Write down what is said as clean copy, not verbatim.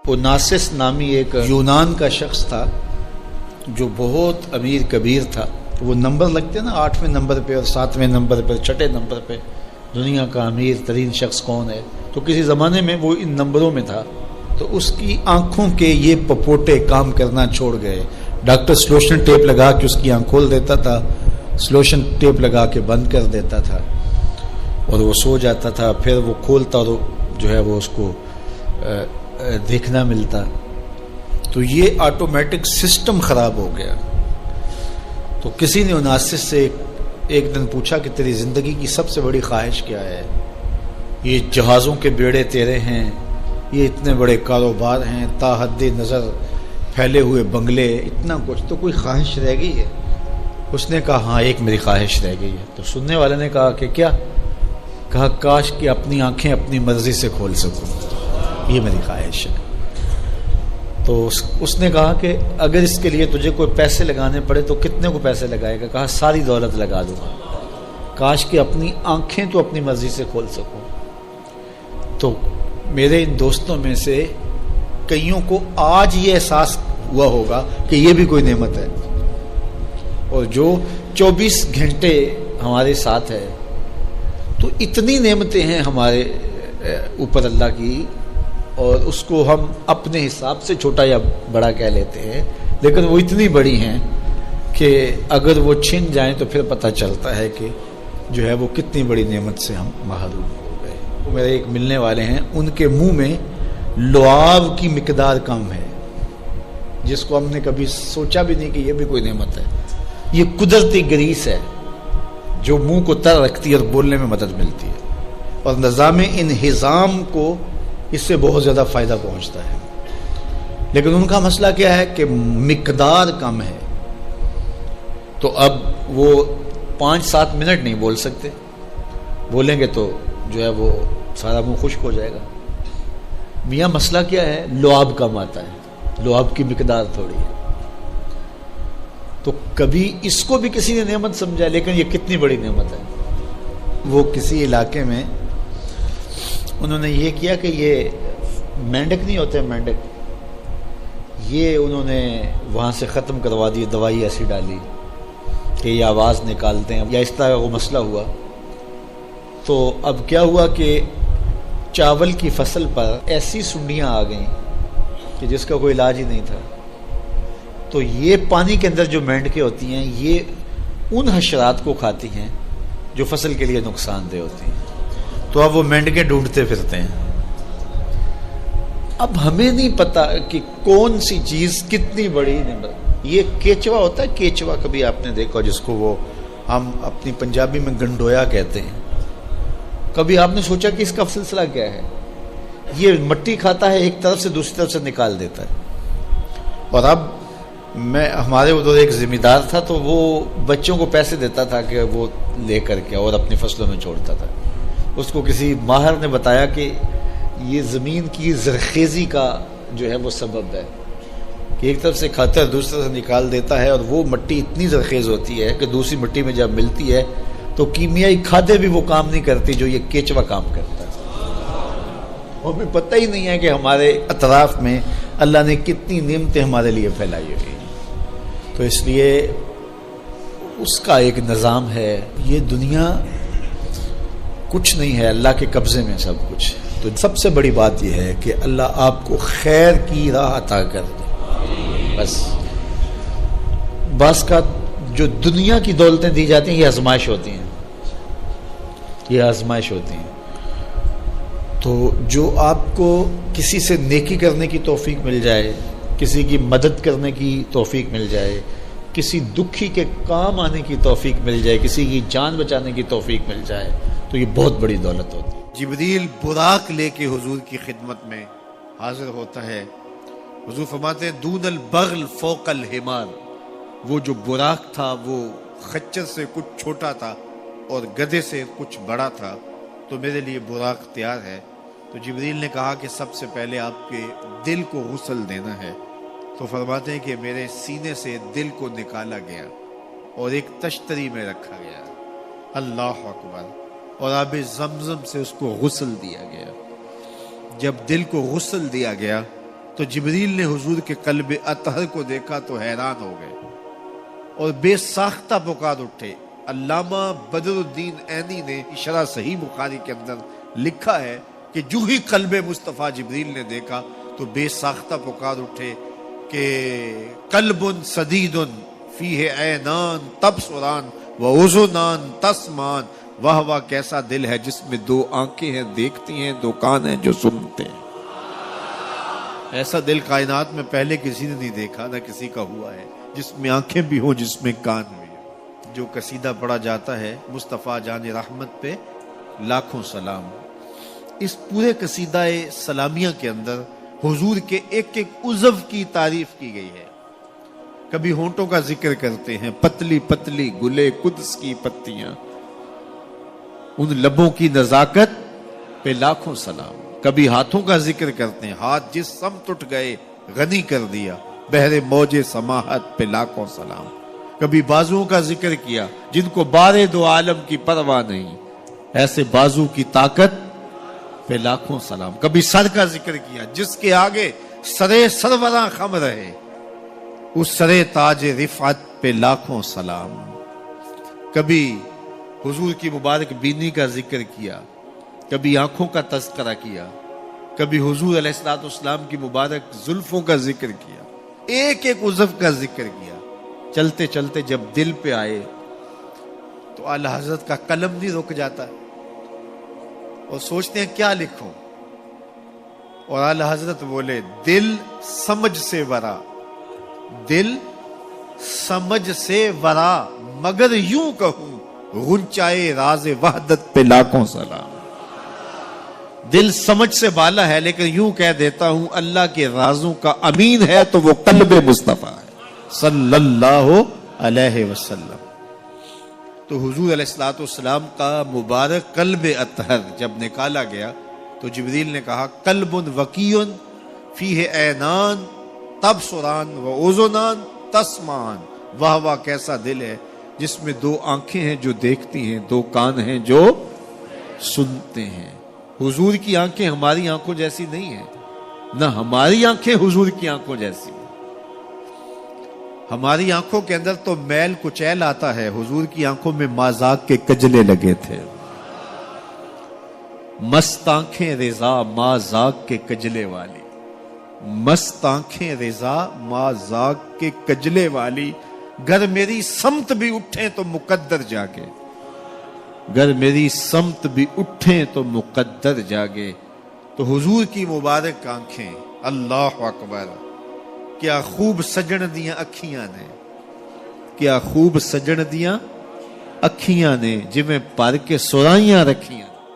اوناسس نامی ایک یونان کا شخص تھا جو بہت امیر کبیر تھا. وہ نمبر لگتے ہیں نا، 8ویں نمبر پہ اور 7ویں نمبر پہ، 6ٹھے نمبر پہ دنیا کا امیر ترین شخص کون ہے. تو کسی زمانے میں وہ ان نمبروں میں تھا. تو اس کی آنکھوں کے یہ پپوٹے کام کرنا چھوڑ گئے. ڈاکٹر سلوشن ٹیپ لگا کے اس کی آنکھ کھول دیتا تھا، سلوشن ٹیپ لگا کے بند کر دیتا تھا اور وہ سو جاتا تھا. پھر وہ کھولتا اور جو ہے وہ اس کو دیکھنا ملتا. تو یہ آٹومیٹک سسٹم خراب ہو گیا. تو کسی نے اوناسس سے ایک دن پوچھا کہ تیری زندگی کی سب سے بڑی خواہش کیا ہے؟ یہ جہازوں کے بیڑے تیرے ہیں، یہ اتنے بڑے کاروبار ہیں، تا حد نظر پھیلے ہوئے بنگلے، اتنا کچھ، تو کوئی خواہش رہ گئی ہے؟ اس نے کہا ہاں ایک میری خواہش رہ گئی ہے. تو سننے والے نے کہا کہ کیا؟ کہا کاش کہ اپنی آنکھیں اپنی مرضی سے کھول سکوں، یہ میری خواہش ہے. تو اس نے کہا کہ اگر اس کے لیے تجھے کوئی پیسے لگانے پڑے تو کتنے کو پیسے لگائے گا؟ کہا ساری دولت لگا دوں گا. کاش کہ اپنی آنکھیں تو اپنی مرضی سے کھول سکوں. تو میرے ان دوستوں میں سے کئیوں کو آج یہ احساس ہوا ہوگا کہ یہ بھی کوئی نعمت ہے. اور جو 24 گھنٹے ہمارے ساتھ ہے، تو اتنی نعمتیں ہیں ہمارے اوپر اللہ کی، اور اس کو ہم اپنے حساب سے چھوٹا یا بڑا کہہ لیتے ہیں، لیکن وہ اتنی بڑی ہیں کہ اگر وہ چھن جائیں تو پھر پتہ چلتا ہے کہ جو ہے وہ کتنی بڑی نعمت سے ہم محروم ہو گئے. میرے ایک ملنے والے ہیں، ان کے منہ میں لعاب کی مقدار کم ہے، جس کو ہم نے کبھی سوچا بھی نہیں کہ یہ بھی کوئی نعمت ہے. یہ قدرتی گریس ہے جو منہ کو تر رکھتی ہے اور بولنے میں مدد ملتی ہے، اور نظام انہضام کو اس سے بہت زیادہ فائدہ پہنچتا ہے. لیکن ان کا مسئلہ کیا ہے کہ مقدار کم ہے. تو اب وہ 5-7 منٹ نہیں بول سکتے، بولیں گے تو جو ہے وہ سارا منہ خشک ہو جائے گا. میاں مسئلہ کیا ہے؟ لعاب کم آتا ہے، لعاب کی مقدار تھوڑی ہے. تو کبھی اس کو بھی کسی نے نعمت سمجھا، لیکن یہ کتنی بڑی نعمت ہے. وہ کسی علاقے میں انہوں نے یہ کیا کہ یہ مینڈک نہیں ہوتے، مینڈک، یہ انہوں نے وہاں سے ختم کروا دی. دوائی ایسی ڈالی کہ یہ آواز نکالتے ہیں یا اس طرح وہ مسئلہ ہوا. تو اب کیا ہوا کہ چاول کی فصل پر ایسی سنڈیاں آ گئیں کہ جس کا کوئی علاج ہی نہیں تھا. تو یہ پانی کے اندر جو مینڈکیں ہوتی ہیں، یہ ان حشرات کو کھاتی ہیں جو فصل کے لیے نقصان دہ ہوتی ہیں. تو اب وہ مینڈکیں ڈھونڈتے پھرتے ہیں. اب ہمیں نہیں پتا کہ کون سی چیز کتنی بڑی نعمت. یہ کیچوا ہوتا ہے، کیچوا کبھی آپ نے دیکھا جس کو وہ ہم اپنی پنجابی میں گنڈویا کہتے ہیں. کبھی آپ نے سوچا کہ اس کا سلسلہ کیا ہے؟ یہ مٹی کھاتا ہے، ایک طرف سے دوسری طرف سے نکال دیتا ہے. اور اب ہمارے ادھر ایک ذمہ دار تھا، تو وہ بچوں کو پیسے دیتا تھا کہ وہ لے کر کے اور اپنی فصلوں میں چھوڑتا تھا. اس کو کسی ماہر نے بتایا کہ یہ زمین کی زرخیزی کا جو ہے وہ سبب ہے کہ ایک طرف سے کھاتا ہے دوسری طرف سے نکال دیتا ہے، اور وہ مٹی اتنی زرخیز ہوتی ہے کہ دوسری مٹی میں جب ملتی ہے تو کیمیائی کھادیں بھی وہ کام نہیں کرتی جو یہ کیچوا کام کرتا ہے. اور ہمیں پتہ ہی نہیں ہے کہ ہمارے اطراف میں اللہ نے کتنی نعمتیں ہمارے لیے پھیلائی ہوئی ہیں. تو اس لیے اس کا ایک نظام ہے. یہ دنیا کچھ نہیں ہے، اللہ کے قبضے میں سب کچھ. تو سب سے بڑی بات یہ ہے کہ اللہ آپ کو خیر کی راہ عطا کر دے. بس بعض کا جو دنیا کی دولتیں دی جاتی ہیں، یہ آزمائش ہوتی ہیں، یہ آزمائش ہوتی ہیں. تو جو آپ کو کسی سے نیکی کرنے کی توفیق مل جائے، کسی کی مدد کرنے کی توفیق مل جائے، کسی دکھی کے کام آنے کی توفیق مل جائے، کسی کی جان بچانے کی توفیق مل جائے، تو یہ بہت بڑی دولت ہوتی ہے. جبریل براق لے کے حضور کی خدمت میں حاضر ہوتا ہے. حضور فرماتے ہیں دون البغل فوق الحمار. وہ جو براق تھا وہ خچر سے کچھ چھوٹا تھا اور گدھے سے کچھ بڑا تھا، تو میرے لیے براق تیار ہے. تو جبریل نے کہا کہ سب سے پہلے آپ کے دل کو غسل دینا ہے. تو فرماتے ہیں کہ میرے سینے سے دل کو نکالا گیا اور ایک تشتری میں رکھا گیا. اللہ اکبر. اور آب زمزم سے اس کو غسل دیا گیا. جب دل کو غسل دیا گیا تو جبریل نے حضور کے قلب اطہر کو دیکھا تو حیران ہو گئے اور بے ساختہ پکار اٹھے۔ علامہ بدر الدین عینی نے شرح صحیح بخاری کے اندر لکھا ہے کہ جو ہی قلب مصطفیٰ جبریل نے دیکھا تو بے ساختہ پکار اٹھے کہ قلب سدید فیہ عینان تبصران و اذنان تسمان، واہ واہ کیسا دل ہے جس میں دو آنکھیں ہیں دیکھتی ہیں، دو کان ہیں جو سنتے ہیں۔ ایسا دل کائنات میں پہلے کسی نے نہیں دیکھا، نہ کسی کا ہوا ہے، جس میں آنکھیں بھی ہوں، جس میں کان بھی ہوں۔ جو قصیدہ پڑھا جاتا ہے مصطفیٰ جان رحمت پہ لاکھوں سلام، اس پورے قصیدہ سلامیہ کے اندر حضور کے ایک ایک عضو کی تعریف کی گئی ہے۔ کبھی ہونٹوں کا ذکر کرتے ہیں، پتلی پتلی گلے قدس کی پتیاں، ان لبوں کی نزاکت پہ لاکھوں سلام۔ کبھی ہاتھوں کا ذکر کرتے ہیں، ہاتھ جس سمت اٹھ گئے غنی کر دیا، بہر موج سماحت پہ لاکھوں سلام۔ کبھی بازوؤں کا ذکر کیا، جن کو بارے دو عالم کی پرواہ نہیں، ایسے بازو کی طاقت پہ لاکھوں سلام۔ کبھی سر کا ذکر کیا، جس کے آگے سرے سروراں خم رہے، اس سرے تاج رفعت پہ لاکھوں سلام۔ کبھی حضور کی مبارک بینی کا ذکر کیا، کبھی آنکھوں کا تذکرہ کیا، کبھی حضور علیہ الصلوۃ والسلام کی مبارک زلفوں کا ذکر کیا، ایک ایک عضو کا ذکر کیا۔ چلتے چلتے جب دل پہ آئے تو اعلی حضرت کا قلم نہیں رک جاتا اور سوچتے ہیں کیا لکھوں، اور اعلی حضرت بولے دل سمجھ سے ورا، دل سمجھ سے ورا، مگر یوں کہوں غنچائے راز وحدت پہ لاکھوں سلام۔ دل سمجھ سے بالا ہے، لیکن یوں کہہ دیتا ہوں اللہ کے رازوں کا امین ہے تو وہ قلب مصطفیٰ ہے صلی اللہ علیہ وسلم۔ تو حضور علیہ الصلوۃ والسلام کا مبارک قلب اطہر جب نکالا گیا تو جبریل نے کہا قلب وقیع فیہ عینان تبصران و اذنان تسمان، واہ واہ کیسا دل ہے جس میں دو آنکھیں ہیں جو دیکھتی ہیں، دو کان ہیں جو سنتے ہیں۔ حضور کی آنکھیں ہماری آنکھوں جیسی نہیں ہیں، نہ ہماری آنکھیں حضور کی آنکھوں جیسی۔ ہماری آنکھوں کے اندر تو میل کچیل آتا ہے، حضور کی آنکھوں میں مازاق کے کجلے لگے تھے۔ مست آنکھیں رضا مازاق کے کجلے والی، مست آنکھیں رضا مازاق کے کجلے والی، گر میری سمت بھی اٹھیں تو مقدر جاگے، گر میری سمت بھی اٹھیں تو مقدر جاگے۔ تو حضور کی مبارک آنکھیں، اللہ اکبر، کیا خوب سجن دیاں اکھیاں نے، کیا خوب سجن دیاں اکھیاں نے، جویں پر کے سرائیاں رکھیاں۔